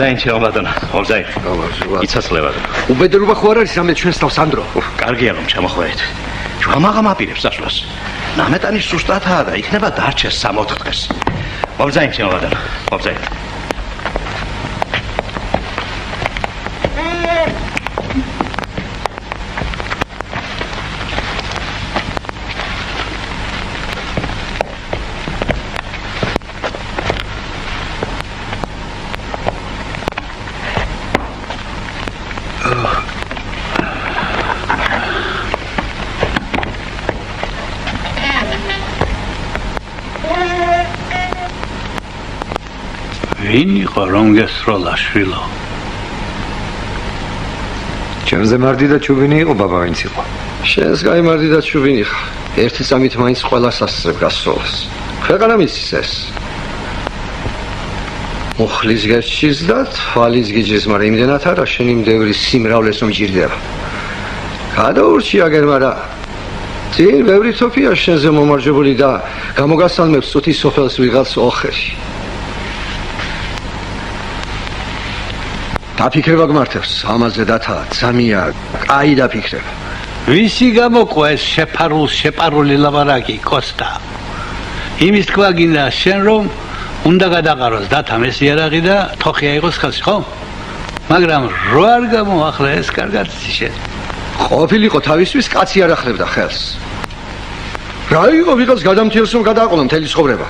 მობზაინ ჩემბატონა, მობზაინ. იცასლებად. უბედურობა ხო არ არის რამე ჩვენს თავს ანდრო? კარგია რომ ჩამოხვედით. ჯვამაღამ აპირებს დასვლას. ნამეტანი სუსტათაა და იქნება დარჩეს 3-4 დღეს. მობზაინ ჩემბატონა, მობზაინ. ვინი რომ გესროლა შვილო? ჩემზე მარდი და ჩუბინი იყო ბაბა ვინც იყო. შენს გაიმარდი და ჩუბინი ხარ. ერთი წამით მაინც ყველას ასწრებ გასროლას. ქვეყანა მისის ეს. მუხლის გერჩის და თვალის გიჯის, მაგრამ იმდენად არა შენი მდევრის სიმრავლეს რომ ჭირდება. გადაურჩი აგერ, მაგრამ წინ ბევრი თოფია შენზე მომარჯვებული და გამოგასალმებს წუთის სოფელს ვიღაც ოხერი. დაფიქრება გმართებს, ამაზე დათა ძამია, კაი დაფიქრება. ვისი გამოყვა ეს შეპარული ლაბარაკი, კოსტა? იმის თქვა გინდა შენ რომ უნდა გადაყაროს დათა მესიარაღი და თოხი აიღოს ხელში, ხო? მაგრამ რო არ გამოახლა ეს კარგად შენ. ყოფილიყო თავისთვის კაცი არ ახლებდა ხელს. რა იყო ვიღაც გადამთილს რომ გადააყოლა მთელი ცხოვრება.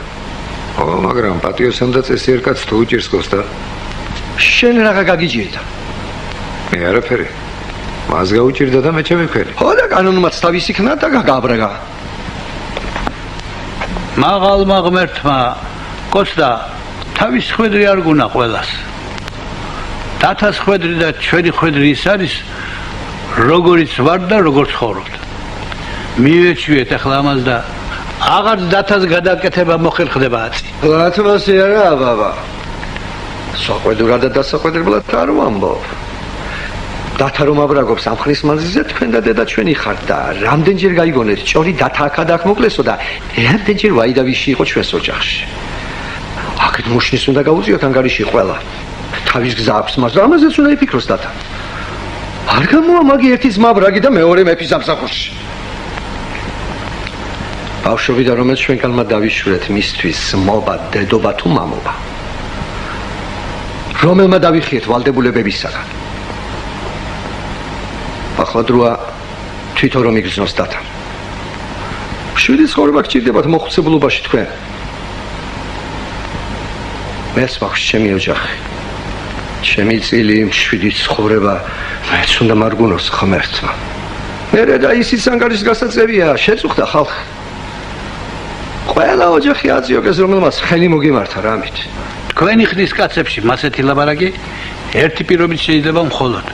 ო, მაგრამ პატიოსან და წესიერ კაცს თუ უჭირს კოსტა? შენ რაღა გაგიჭირდა? მე არაფერი. მას გაუჭირდა და მე ჩემიფერი. ხო და კანონმაც თავისი ხნა და გაგაბრაგა. მაღალმა ღმერთმა კოსტა თავის ხვედრი არ გუნა ყველას. დათას ხვედრი და ჩვენი ხვედრი ის არის როგორიც ვარ და როგორ ცხოვრობთ. მივეჩვიეთ ახლა ამას და აღარ დათას გადაკეთება მოხერხდება აწი. ლათმასი არა ბაბა. საყვედურად და დასაყვედრებლად არ ვამბობ. დათა რომ აბრაგობს ამ ხრის მანძილზე თქვენ და დედა ჩვენი ხართ და რამდენჯერ გაიგონეთ ჭორი დათა აქ მოკლესო და რამდენჯერ ვაიდავიში იყო ჩვენს ოჯახში. აქეთ მუშნის უნდა გაუწიოთ ანგარიში ყველა. თავის გზა აქვს, მაგრამ ამაზეც უნდა იფიქროს დათა. არ გამოა მაგი ერთი ძმა ბრაგი და მეორე მეფის სამსახურში. ბავშვობიდან რომელიც ჩვენგანმა დავიშურეთ მისთვის მოვა დედობა თუ მამობა. რომელმა დავიხიეთ ვალდებულებებისაგან. ახლა დროა თვითონ რომ იგრძნოს დათა. შვიდი ცხოვრება გჭირდებათ მოხუცებულობაში თქვენ. მეს მაქვს ჩემი ოჯახი. ჩემი წილი შვიდი ცხოვრება მეც უნდა მარგუნოს ღმერთმა. მერე და ისიც ანგარიშის გასაწევია შეწუხდა ხალხი. ყველა ოჯახი აწიოკეს რომელმაც ხელი მოგიმართა რამით. თქვენი ხნის კაცებში მასეთი ლაბარაკი ერთი პირობით შეიძლება მხოლოდ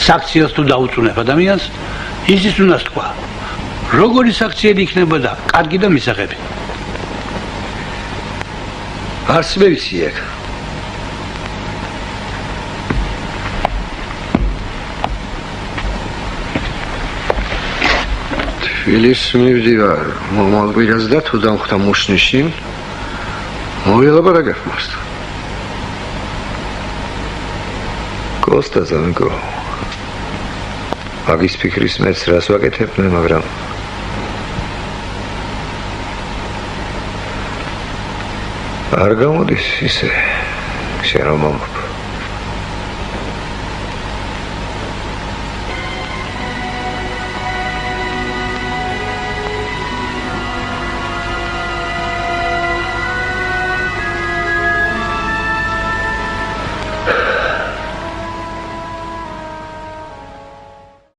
საქციელს თუ დაუწუნებ ადამიანს ისიც უნდა თქვა როგორი საქციელი იქნებოდა კარგი და მისაღები. არც მე ვიცი ეგ. თბილის მივდივარ მომალგვირას და თუ დამხვდა მუშნიში მოვილაპარაკებ მასთან. კოსტა ზამიკო აგის ფიქრის მეც რას ვაკეთებნე, მაგრამ არ გამოდის ისე შენ რომ